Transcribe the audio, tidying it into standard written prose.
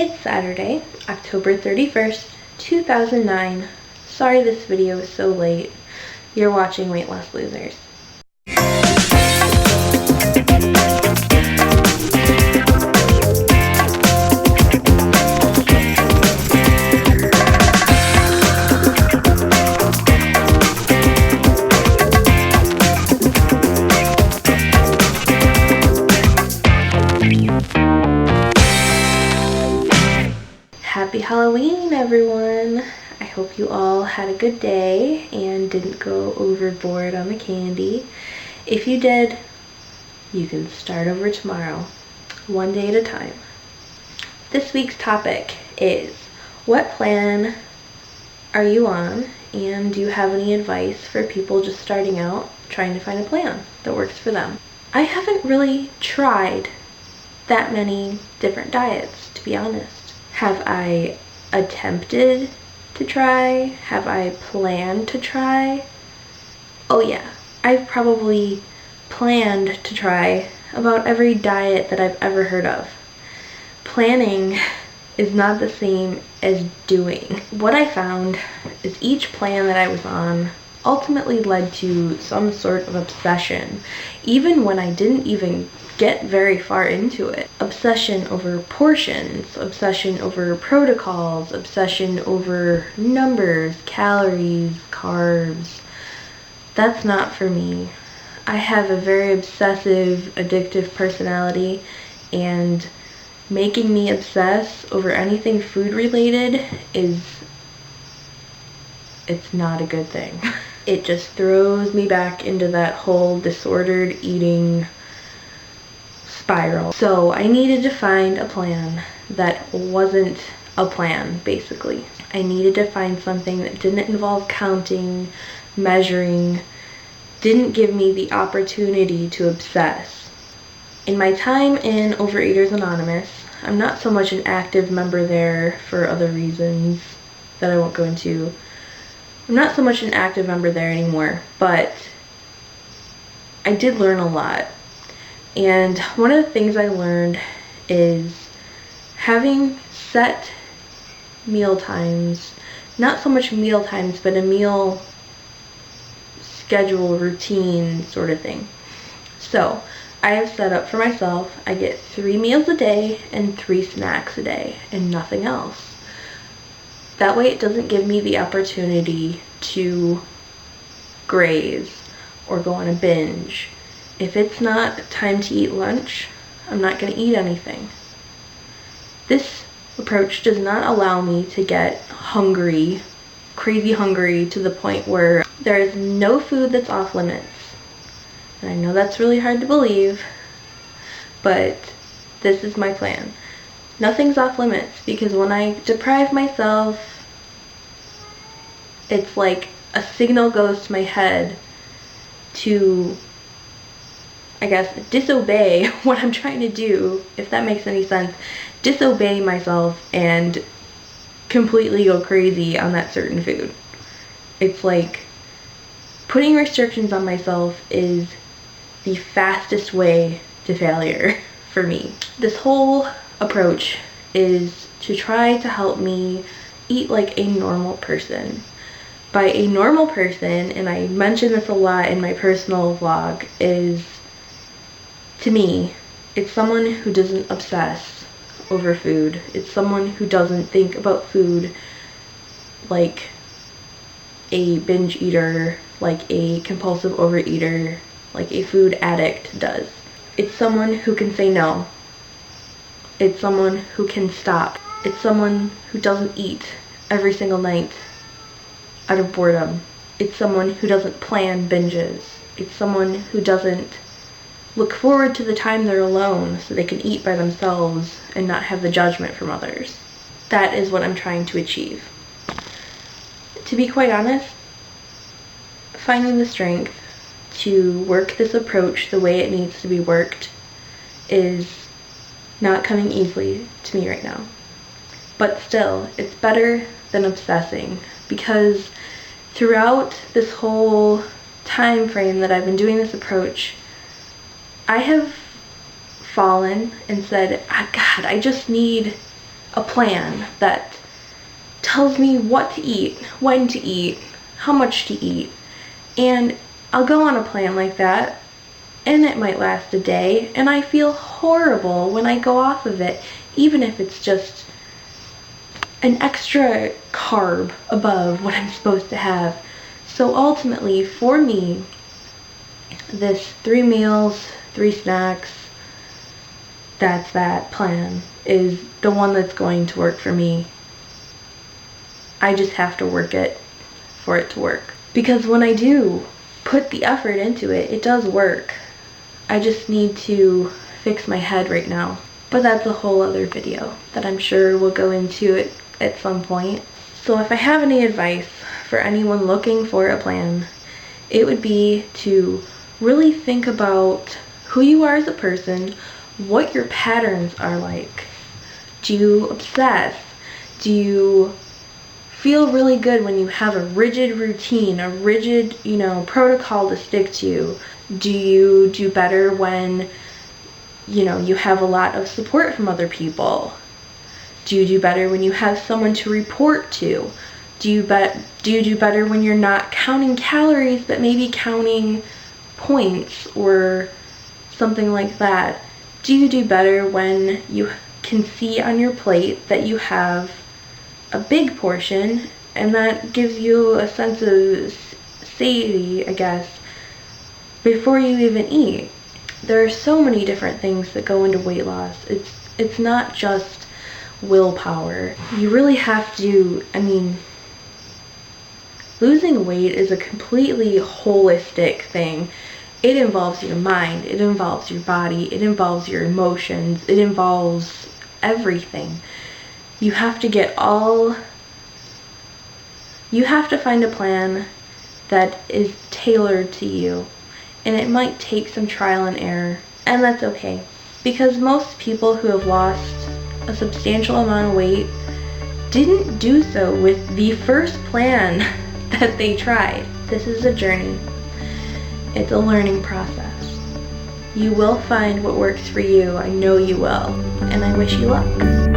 It's Saturday, October 31st, 2009. Sorry this video is so late. You're watching Weight Loss Losers. Happy Halloween, everyone! I hope you all had a good day and didn't go overboard on the candy. If you did, you can start over tomorrow, one day at a time. This week's topic is, what plan are you on, and do you have any advice for people just starting out trying to find a plan that works for them? I haven't really tried that many different diets, to be honest. Have I attempted to try? Have I planned to try? Oh yeah, I've probably planned to try about every diet that I've ever heard of. Planning is not the same as doing. What I found is each plan that I was on ultimately led to some sort of obsession, even when I didn't even get very far into it. Obsession over portions, obsession over protocols, obsession over numbers, calories, carbs. That's not for me. I have a very obsessive, addictive personality, and making me obsess over anything food related it's not a good thing. It just throws me back into that whole disordered eating spiral. So I needed to find a plan that wasn't a plan, basically. I needed to find something that didn't involve counting, measuring, didn't give me the opportunity to obsess. In my time in Overeaters Anonymous, I'm not so much an active member there for other reasons that I won't go into. I'm not so much an active member there anymore, but I did learn a lot. And one of the things I learned is having set meal times, not so much meal times, but a meal schedule, routine sort of thing. So I have set up for myself, I get 3 meals a day and 3 snacks a day and nothing else. That way it doesn't give me the opportunity to graze or go on a binge. If it's not time to eat lunch, I'm not going to eat anything. This approach does not allow me to get hungry, crazy hungry, to the point where there is no food that's off limits. And I know that's really hard to believe, but this is my plan. Nothing's off limits, because when I deprive myself, it's like a signal goes to my head to, I guess, disobey what I'm trying to do, if that makes any sense. Disobey myself and completely go crazy on that certain food. It's like putting restrictions on myself is the fastest way to failure for me. This whole approach is to try to help me eat like a normal person. By a normal person, and I mention this a lot in my personal vlog, is, to me, it's someone who doesn't obsess over food. It's someone who doesn't think about food like a binge eater, like a compulsive overeater, like a food addict does. It's someone who can say no. It's someone who can stop. It's someone who doesn't eat every single night out of boredom. It's someone who doesn't plan binges. It's someone who doesn't look forward to the time they're alone so they can eat by themselves and not have the judgment from others. That is what I'm trying to achieve. To be quite honest, finding the strength to work this approach the way it needs to be worked is not coming easily to me right now. But still, it's better than obsessing, because throughout this whole time frame that I've been doing this approach, I have fallen and said, God, I just need a plan that tells me what to eat, when to eat, how much to eat. And I'll go on a plan like that, and it might last a day, and I feel horrible when I go off of it, even if it's just an extra carb above what I'm supposed to have. So ultimately, for me, this 3 meals, 3 snacks, that's that plan is the one that's going to work for me. I just have to work it for it to work. Because when I do put the effort into it, it does work. I just need to fix my head right now. But that's a whole other video that I'm sure we'll go into it at some point. So if I have any advice for anyone looking for a plan, it would be to really think about who you are as a person, what your patterns are like. Do you obsess? Do you feel really good when you have a rigid routine, a rigid, protocol to stick to? Do you do better when, you have a lot of support from other people? Do you do better when you have someone to report to? Do you do better when you're not counting calories, but maybe counting points or something like that? Do you do better when you can see on your plate that you have a big portion, and that gives you a sense of satiety, I guess, before you even eat? There are so many different things that go into weight loss. It's not just willpower. You really have to, losing weight is a completely holistic thing. It involves your mind, it involves your body, it involves your emotions, it involves everything. You have to find a plan that is tailored to you. And it might take some trial and error. And that's okay. Because most people who have lost a substantial amount of weight didn't do so with the first plan that they tried. This is a journey. It's a learning process. You will find what works for you. I know you will. And I wish you luck.